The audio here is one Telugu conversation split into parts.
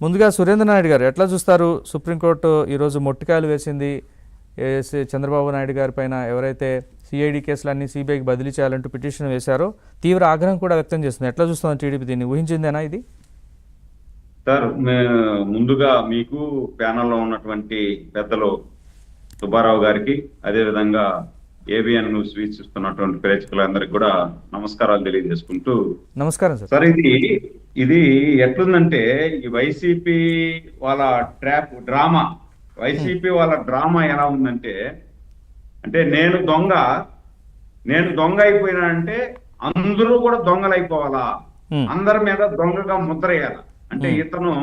ముందుగా సురేంద్ర నాయుడు గారు ఎట్లా చూస్తారు? సుప్రీంకోర్టు ఈరోజు మొట్టికాయలు వేసింది చంద్రబాబు నాయుడు గారి పైన. ఎవరైతే సిఐడి కేసులన్నీ సిబిఐకి బదిలీ చేయాలంటూ పిటిషన్ వేశారో తీవ్ర ఆగ్రహం కూడా వ్యక్తం చేస్తుంది. ఎట్లా చూస్తుంది టీడీపీ దీన్ని? ఊహించిందేనా ఇది? సార్, ముందుగా మీకు ప్యానల్లో ఉన్నటువంటి పెద్దలు సుబ్బారావు గారికి, అదేవిధంగా ఏబిఎన్ న్యూస్ వీక్షిస్తున్నటువంటి ప్రేక్షకులందరికీ కూడా నమస్కారాలు తెలియజేసుకుంటూ. నమస్కారం సార్. సార్, ఇది ఎట్లుందంటే ఈ వైసీపీ వాళ్ళ డ్రామా ఎలా ఉందంటే, నేను దొంగ అయిపోయినా అందరూ కూడా దొంగలు అయిపోవాలా, అందరి మీద దొంగగా ముద్ర వేయాలా. ఇతను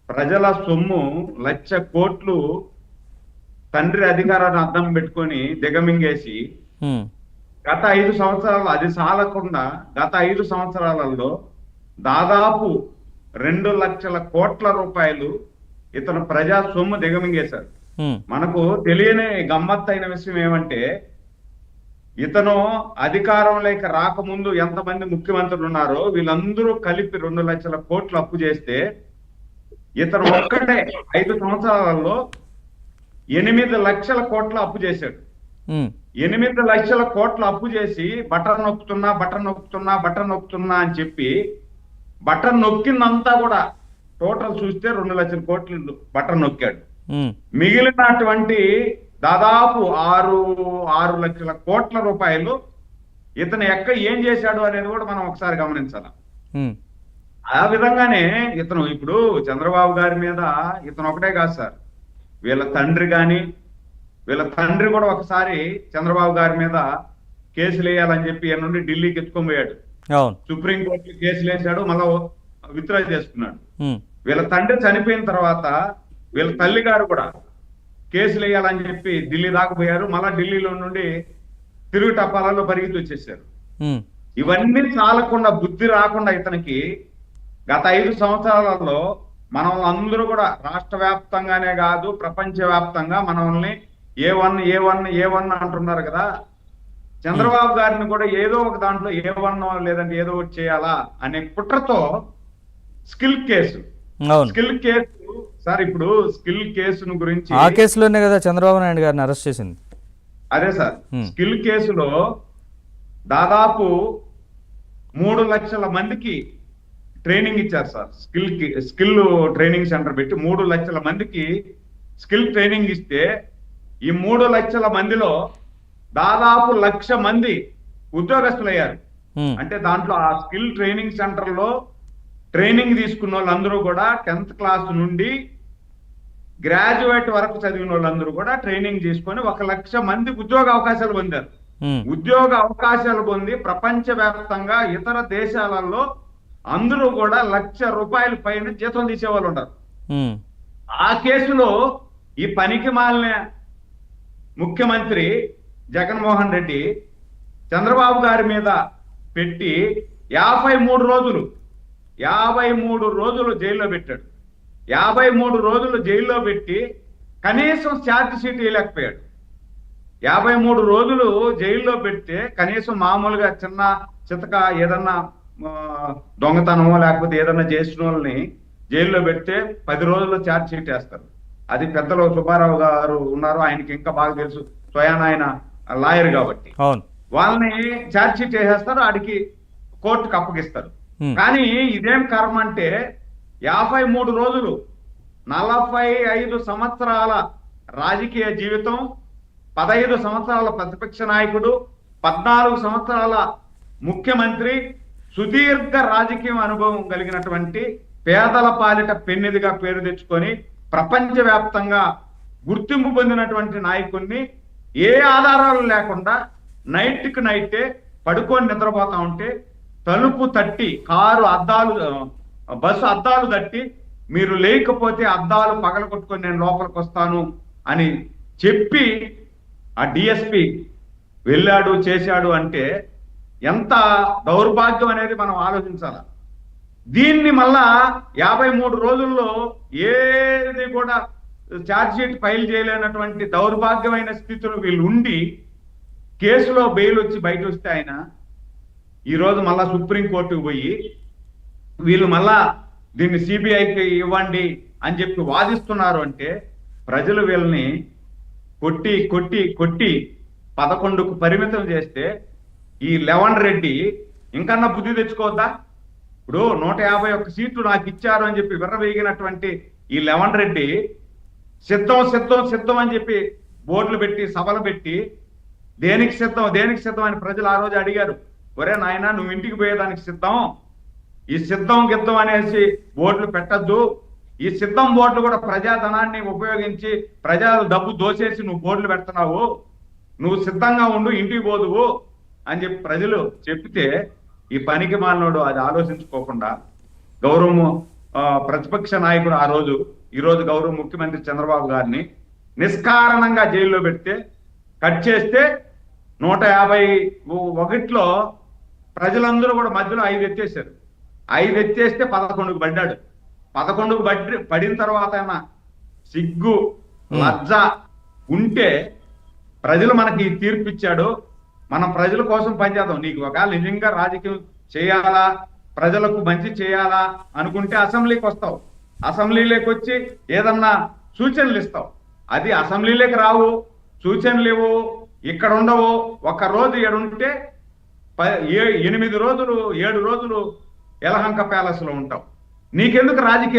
ప్రజల సొమ్ము 1,00,000 కోట్లు తండ్రి అధికారాన్ని అద్దం పెట్టుకొని దిగమింగేసి గత 5 సంవత్సరాలు అది సాలకుండా గత 5 సంవత్సరాలలో దాదాపు 2,00,000 కోట్ల రూపాయలు ఇతను ప్రజా సొమ్ము దిగమింగేశారు. మనకు తెలియని గమ్మత్తైన విషయం ఏమంటే, ఇతను అధికారంలోకి రాకముందు ఎంతమంది ముఖ్యమంత్రులు ఉన్నారో వీళ్ళందరూ కలిపి 2,00,000 కోట్లు అప్పు చేస్తే ఇతను ఒక్కటే 5 సంవత్సరాలలో 8 లక్షల కోట్ల అప్పు చేశాడు. 8 లక్షల కోట్ల అప్పు చేసి బటన్ నొక్కుతున్నా అని చెప్పి బటన్ నొక్కిందంతా కూడా టోటల్ చూస్తే 2,00,000 కోట్లు బటన్ నొక్కాడు. మిగిలినటువంటి దాదాపు 6 లక్షల కోట్ల రూపాయలు ఇతను ఏం చేశాడు అనేది కూడా మనం ఒకసారి గమనించాలి. ఆ విధంగానే ఇతను ఇప్పుడు చంద్రబాబు గారి మీద ఇతను ఒకటే కాదు సార్, వీళ్ళ తండ్రి కూడా ఒకసారి చంద్రబాబు గారి మీద కేసులు వేయాలని చెప్పి నుండి ఢిల్లీకి ఎత్తుకొని పోయాడు. సుప్రీంకోర్టులో కేసులు వేసాడు, మళ్ళా విత్డ్రా చేసుకున్నాడు. వీళ్ళ తండ్రి చనిపోయిన తర్వాత వీళ్ళ తల్లి గారు కూడా కేసులు వేయాలని చెప్పి ఢిల్లీ దాకా పోయారు. మళ్ళా ఢిల్లీలో నుండి తిరుగు టపాలలో పరిగెత్తి వచ్చేసారు. ఇవన్నీ చాలకుండా, బుద్ధి రాకుండా ఇతనికి గత 5 సంవత్సరాలలో మనం అందరూ కూడా రాష్ట్ర వ్యాప్తంగానే కాదు ప్రపంచ వ్యాప్తంగా మనల్ని ఏ1 అంటున్నారు కదా. చంద్రబాబు గారిని కూడా ఏదో ఒక దాంట్లో ఏ1 లేదంటే ఏదో ఒకటి చేయాలా అనే కుట్రతో స్కిల్ కేసు సార్, ఇప్పుడు స్కిల్ కేసును గురించి ఆ కేసులోనే కదా చంద్రబాబు నాయుడు గారిని అరెస్ట్ చేసింది. అదే సార్, స్కిల్ కేసులో దాదాపు 3 లక్షల మందికి ట్రైనింగ్ ఇచ్చారు సార్. స్కిల్ ట్రైనింగ్ సెంటర్ పెట్టి 3 లక్షల మందికి స్కిల్ ట్రైనింగ్ ఇస్తే ఈ 3 లక్షల మందిలో దాదాపు 1,00,000 మంది ఉద్యోగస్తులు అయ్యారు. దాంట్లో ఆ స్కిల్ ట్రైనింగ్ సెంటర్ లో ట్రైనింగ్ తీసుకున్న వాళ్ళందరూ కూడా 10th క్లాస్ నుండి గ్రాడ్యుయేట్ వరకు చదివిన వాళ్ళందరూ కూడా ట్రైనింగ్ తీసుకొని 1,00,000 మంది ఉద్యోగ అవకాశాలు పొందారు. ఉద్యోగ అవకాశాలు పొంది ప్రపంచ వ్యాప్తంగా ఇతర దేశాలలో అందరూ కూడా 1,00,000 రూపాయల పైన జీతం తీసేవాళ్ళు ఉంటారు. ఆ కేసులో ఈ పనికి మాలిన ముఖ్యమంత్రి జగన్మోహన్ రెడ్డి చంద్రబాబు గారి మీద పెట్టి 53 రోజులు జైల్లో పెట్టాడు. 53 రోజులు జైల్లో పెట్టి కనీసం ఛార్జ్ షీట్ వేయలేకపోయాడు. 53 రోజులు జైల్లో పెడితే కనీసం మామూలుగా చిన్న చితక ఏదన్నా దొంగతనమో లేకపోతే ఏదన్నా చేసిన వాళ్ళని జైల్లో పెడితే 10 రోజుల్లో ఛార్జ్ షీట్ వేస్తారు. అది పెద్దలు సుబ్బారావు గారు ఉన్నారు, ఆయనకి ఇంకా బాగా తెలుసు, స్వయాన ఆయన లాయర్ కాబట్టి. వాళ్ళని ఛార్జ్ షీట్ వేసేస్తారు, ఆడికి కోర్టుకు అప్పగిస్తారు. కానీ ఇదేం కర్మ అంటే 53 రోజులు 45 సంవత్సరాల రాజకీయ జీవితం, 15 సంవత్సరాల ప్రతిపక్ష నాయకుడు, 14 సంవత్సరాల ముఖ్యమంత్రి, సుదీర్ఘ రాజకీయ అనుభవం కలిగినటువంటి పేదల పాలిట పెన్నిదిగా పేరు తెచ్చుకొని ప్రపంచ వ్యాప్తంగా గుర్తింపు పొందినటువంటి నాయకుడిని ఏ ఆధారాలు లేకుండా నైట్కి నైటే పడుకొని నిద్రపోతా ఉంటే తలుపు తట్టి బస్సు అద్దాలు తట్టి మీరు లేకపోతే అద్దాలు పగలగొట్టుకొని నేను లోపలికి వస్తాను అని చెప్పి ఆ డిఎస్పి వెళ్ళాడు, చేశాడు అంటే ఎంత దౌర్భాగ్యం అనేది మనం ఆలోచించాలి. దీన్ని మళ్ళా 53 రోజుల్లో ఏది కూడా ఛార్జ్ షీట్ ఫైల్ చేయలేనటువంటి దౌర్భాగ్యమైన స్థితిలో వీళ్ళు ఉండి కేసులో బెయిల్ వచ్చి బయట వస్తే ఆయన ఈరోజు మళ్ళా సుప్రీంకోర్టుకు పోయి వీళ్ళు మళ్ళా దీన్ని సిబిఐకి ఇవ్వండి అని చెప్పి వాదిస్తున్నారు అంటే ప్రజలు వీళ్ళని కొట్టి కొట్టి కొట్టి 11కు పరిమితం చేస్తే ఈ లెవన్ రెడ్డి ఇంకన్నా బుద్ధి తెచ్చుకోవద్దా? ఇప్పుడు 151 సీట్లు నాకు ఇచ్చారు అని చెప్పి విర్రవేగినటువంటి ఈ లెవన్ రెడ్డి సిద్ధం సిద్ధం సిద్ధం అని చెప్పి బోర్డులు పెట్టి సభలు పెట్టి దేనికి సిద్ధం అని ప్రజలు ఆ రోజు అడిగారు. ఒరే నాయన, నువ్వు ఇంటికి పోయేదానికి సిద్ధం, ఈ సిద్ధం గిద్దం అనేసి బోర్డులు పెట్టద్దు. ఈ సిద్ధం బోర్డులు కూడా ప్రజాధనాన్ని ఉపయోగించి ప్రజల డబ్బు దోసేసి నువ్వు బోర్డులు పెడుతున్నావు, నువ్వు సిద్ధంగా ఉండు, ఇంటికి పోదువు అని చెప్పి ప్రజలు చెప్తే ఈ పనికి మాలినోడు అది ఆలోచించుకోకుండా గౌరవ ప్రతిపక్ష నాయకుడు ఈ రోజు గౌరవ ముఖ్యమంత్రి చంద్రబాబు గారిని నిష్కారణంగా జైల్లో పెడితే కట్ చేస్తే 151లో ప్రజలందరూ కూడా మధ్యలో 5 ఎత్తేసారు. 5 ఎత్తేస్తే 11కు పడ్డాడు. 11కు పడిన తర్వాత సిగ్గు లజ్జ ఉంటే ప్రజలు మనకి తీర్పు ఇచ్చాడు, మనం ప్రజల కోసం పనిచేద్దాం. నీకు ఒకవేళ నిజంగా రాజకీయం చేయాలా, ప్రజలకు మంచి చేయాలా అనుకుంటే అసెంబ్లీకి వస్తావు, అసెంబ్లీలోకి వచ్చి ఏదన్నా సూచనలు ఇస్తావు. అది అసెంబ్లీలోకి రావు, సూచనలు ఇవ్వు, ఇక్కడ ఉండవు. ఒక్క రోజు ఏడుంటే 8 రోజులు 7 రోజులు యలహంక ప్యాలెస్ లో ఉంటావు. నీకెందుకు రాజకీయ